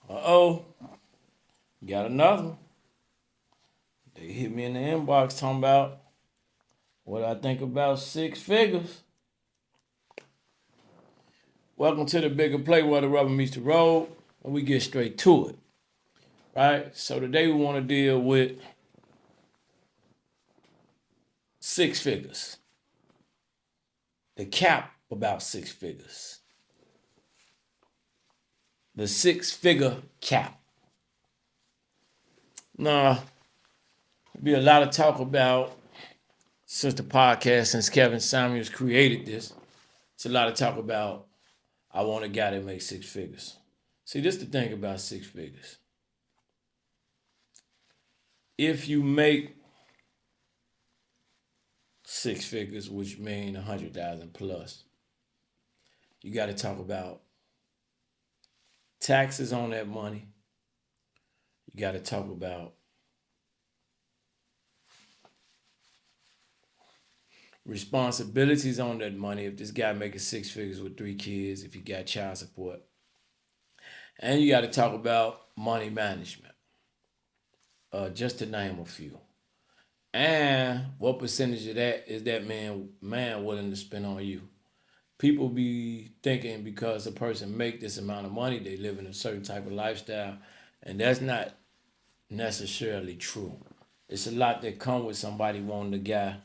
Uh-oh, got another one. They hit me in the inbox talking about what I think about six figures. Welcome to the bigger play where the rubber meets the road, and we get straight to it. Right? So today we want to deal with six figures. The cap about six figures. The six-figure cap. Now, there'll be a lot of talk about since the podcast, since Kevin Samuels created this. It's a lot of talk about I want a guy that makes six figures. See, this is the thing about six figures. If you make six figures, which mean 100,000 plus, you got to talk about taxes on that money. You got to talk about responsibilities on that money. If this guy making six figures with three kids, if you got child support, and you got to talk about money management, just to name a few. And what percentage of that is that man willing to spend on you? People be thinking because a person make this amount of money, they live in a certain type of lifestyle, and that's not necessarily true. It's a lot that come with somebody wanting a guy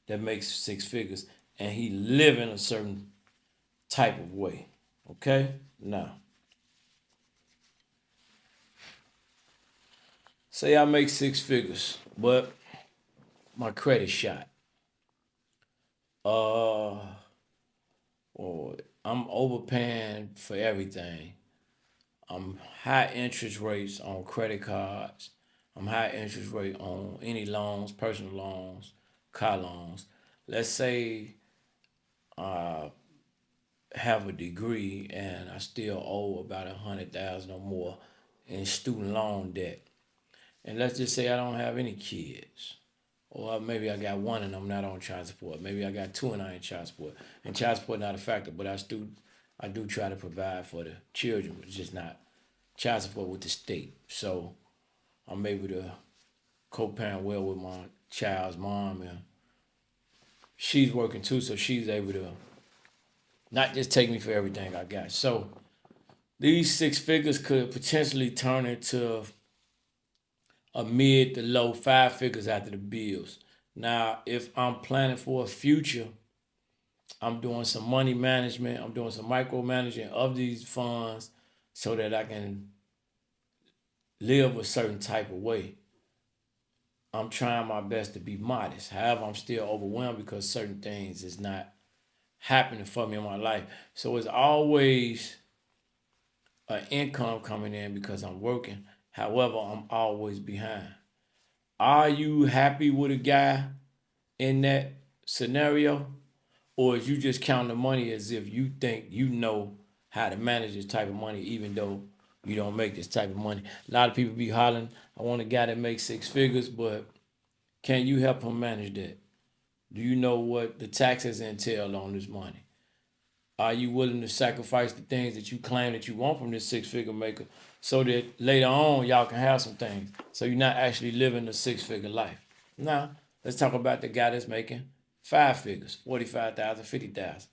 that makes six figures, and he live in a certain type of way. Okay, now say I make six figures, but my credit shot. Uh, or I'm overpaying for everything. I'm high interest rates on credit cards. I'm high interest rate on any loans, personal loans, car loans. Let's say I have a degree and I still owe about 100,000 or more in student loan debt. And let's just say I don't have any kids. Or maybe I got one and I'm not on child support. Maybe I got two and I ain't child support. And child support not a factor, but I do try to provide for the children, but it's just not child support with the state. So I'm able to co-parent well with my child's mom, and she's working too, so she's able to not just take me for everything I got. So these six figures could potentially turn into a mid to low five figures after the bills. Now, if I'm planning for a future, I'm doing some money management, I'm doing some micromanaging of these funds so that I can live a certain type of way. I'm trying my best to be modest. However, I'm still overwhelmed because certain things is not happening for me in my life. So it's always an income coming in because I'm working. However, I'm always behind. Are you happy with a guy in that scenario? Or is you just counting the money as if you think you know how to manage this type of money, even though you don't make this type of money? A lot of people be hollering, I want a guy that makes six figures, but can you help him manage that? Do you know what the taxes entail on this money? Are you willing to sacrifice the things that you claim that you want from this six figure maker so that later on y'all can have some things? So you're not actually living a six figure life. Now, let's talk about the guy that's making five figures, 45,000, 50,000.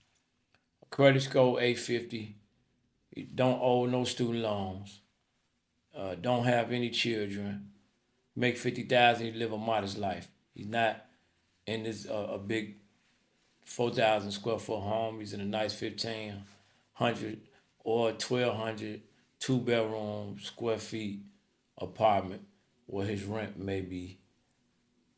Credit score 850. He don't owe no student loans. Don't have any children. Make 50,000. He live a modest life. He's not in this a big 4,000 square foot home. He's in a nice 1,500 or 1,200 two-bedroom square feet apartment where his rent may be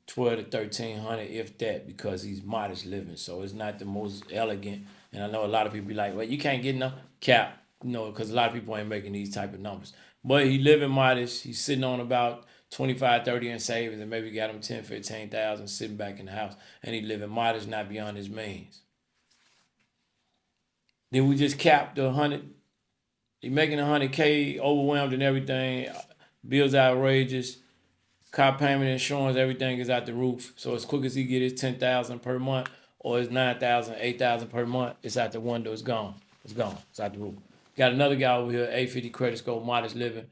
12 to 1,300, if that, because he's modest living. So it's not the most elegant. And I know a lot of people be like, well, you can't get enough cap, because a lot of people ain't making these type of numbers. But he living modest. He's sitting on about 25, 30 in savings, and maybe got him 10, 15,000 sitting back in the house. And he living modest, not beyond his means. Then we just capped the 100. He making 100K, overwhelmed and everything. Bills outrageous. Car payment, insurance, everything is out the roof. So as quick as he get his 10,000 per month or his 9,000, 8,000 per month, it's out the window. It's gone. It's gone. It's out the roof. Got another guy over here, 850 credit score, modest living,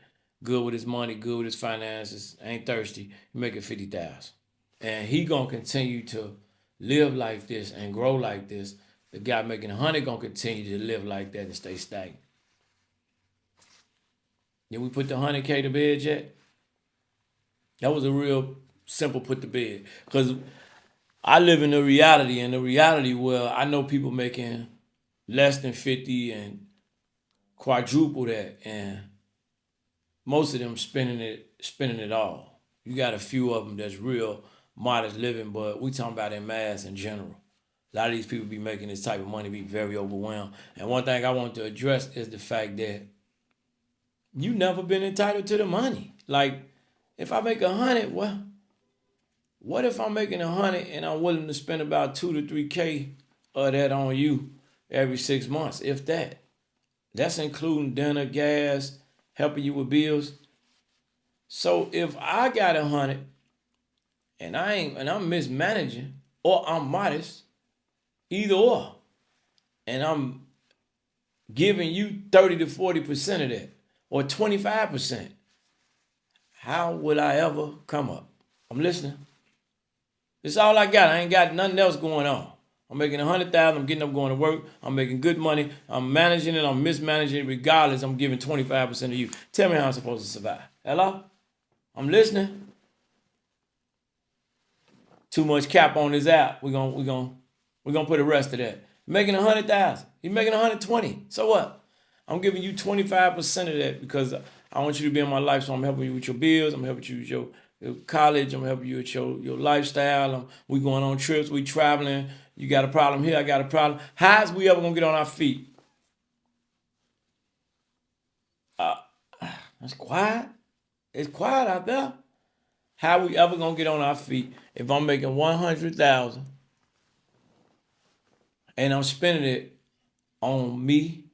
good with his money, good with his finances, ain't thirsty. He making 50,000, and he gonna continue to live like this and grow like this. The guy making 100 gonna continue to live like that and stay stagnant. Did we put the 100K to bed yet? That was a real simple put to bed, because I live in the reality, and the reality where I know people making less than 50 and quadruple that, and most of them spending it all. You got a few of them that's real modest living, but we talking about in mass in general. A lot of these people be making this type of money, be very overwhelmed. And one thing I want to address is the fact that you never been entitled to the money. Like, if I make 100, well, what if I'm making 100 and I'm willing to spend about 2 to 3K of that on you every 6 months, if that? That's including dinner, gas, helping you with bills. So if I got 100 and I'm mismanaging, or I'm modest, either or, and I'm giving you 30 to 40% of that, or 25%, how would I ever come up? I'm listening. That's all I got. I ain't got nothing else going on. I'm making 100,000. I'm getting up, going to work. I'm making good money. I'm managing it. I'm mismanaging it. Regardless, I'm giving 25% of you. Tell me how I'm supposed to survive. Hello? I'm listening. Too much cap on this app. We're gonna put the rest of that. You're making 100,000. You're making 120. So what? I'm giving you 25% of that because I want you to be in my life. So I'm helping you with your bills. I'm helping you with your college. I'm helping you with your lifestyle. We going on trips. We traveling. You got a problem here. I got a problem. How's we ever gonna get on our feet? It's quiet. It's quiet out there. How we ever gonna get on our feet if I'm making 100,000 and I'm spending it on me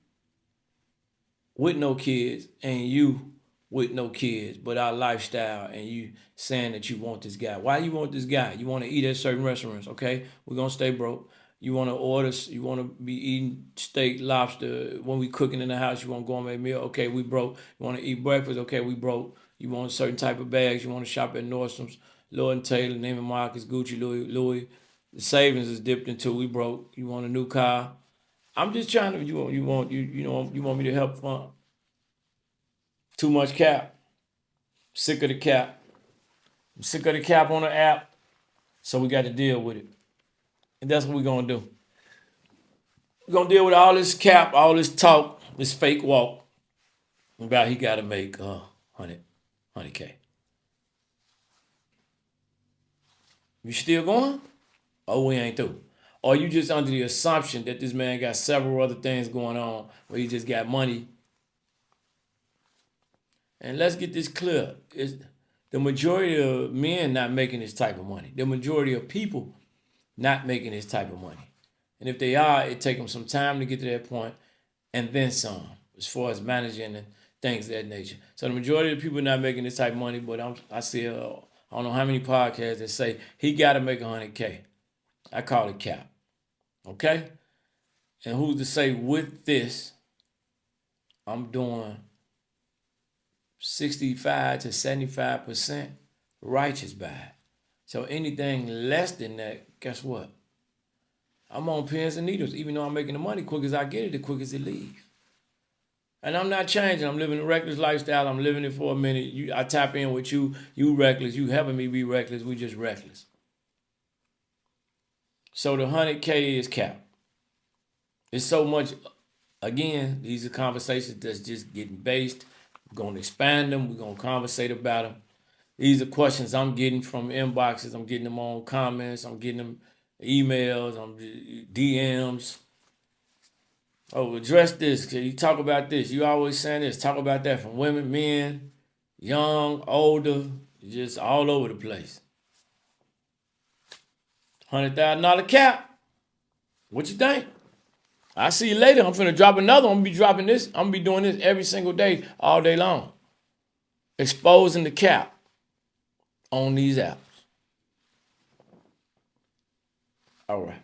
with no kids and you with no kids, but our lifestyle, and you saying that you want this guy? Why you want this guy? You want to eat at certain restaurants, okay? We're gonna stay broke. You want to order, you want to be eating steak, lobster. When we cooking in the house, you want to gourmet meal, okay, we broke. You want to eat breakfast, okay, we broke. You want a certain type of bags, you want to shop at Nordstrom's, Lord and Taylor, Neiman Marcus, Gucci, Louis. The savings is dipped into, we broke. You want a new car. I'm just trying to, you want me to help fund. Too much cap. Sick of the cap. I'm sick of the cap on the app, so we got to deal with it. And that's what we're going to do. We're going to deal with all this cap, all this talk, this fake walk about he got to make 100K. You still going? Oh, we ain't through. Or you just under the assumption that this man got several other things going on where he just got money. And let's get this clear. It's the majority of men not making this type of money. The majority of people not making this type of money. And if they are, it take them some time to get to that point and then some, as far as managing and things of that nature. So the majority of the people not making this type of money, but I see, I don't know how many podcasts that say he got to make 100K. I call it cap. Okay? And who's to say with this, I'm doing 65 to 75% righteous by it. So anything less than that, guess what? I'm on pins and needles. Even though I'm making the money, quick as I get it, the quick as it leaves. And I'm not changing. I'm living a reckless lifestyle. I'm living it for a minute. I tap in with you. You reckless. You helping me be reckless. We just reckless. So the 100K is capped. It's so much. Again, these are conversations that's just getting based. We're going to expand them. We're going to conversate about them. These are questions I'm getting from inboxes. I'm getting them on comments. I'm getting them emails, DMs. Oh, address this. You talk about this. You always saying this. Talk about that from women, men, young, older, just all over the place. $100,000 cap. What you think? I'll see you later. I'm finna drop another. I'm gonna be dropping this. I'm gonna be doing this every single day, all day long. Exposing the cap on these apps. All right.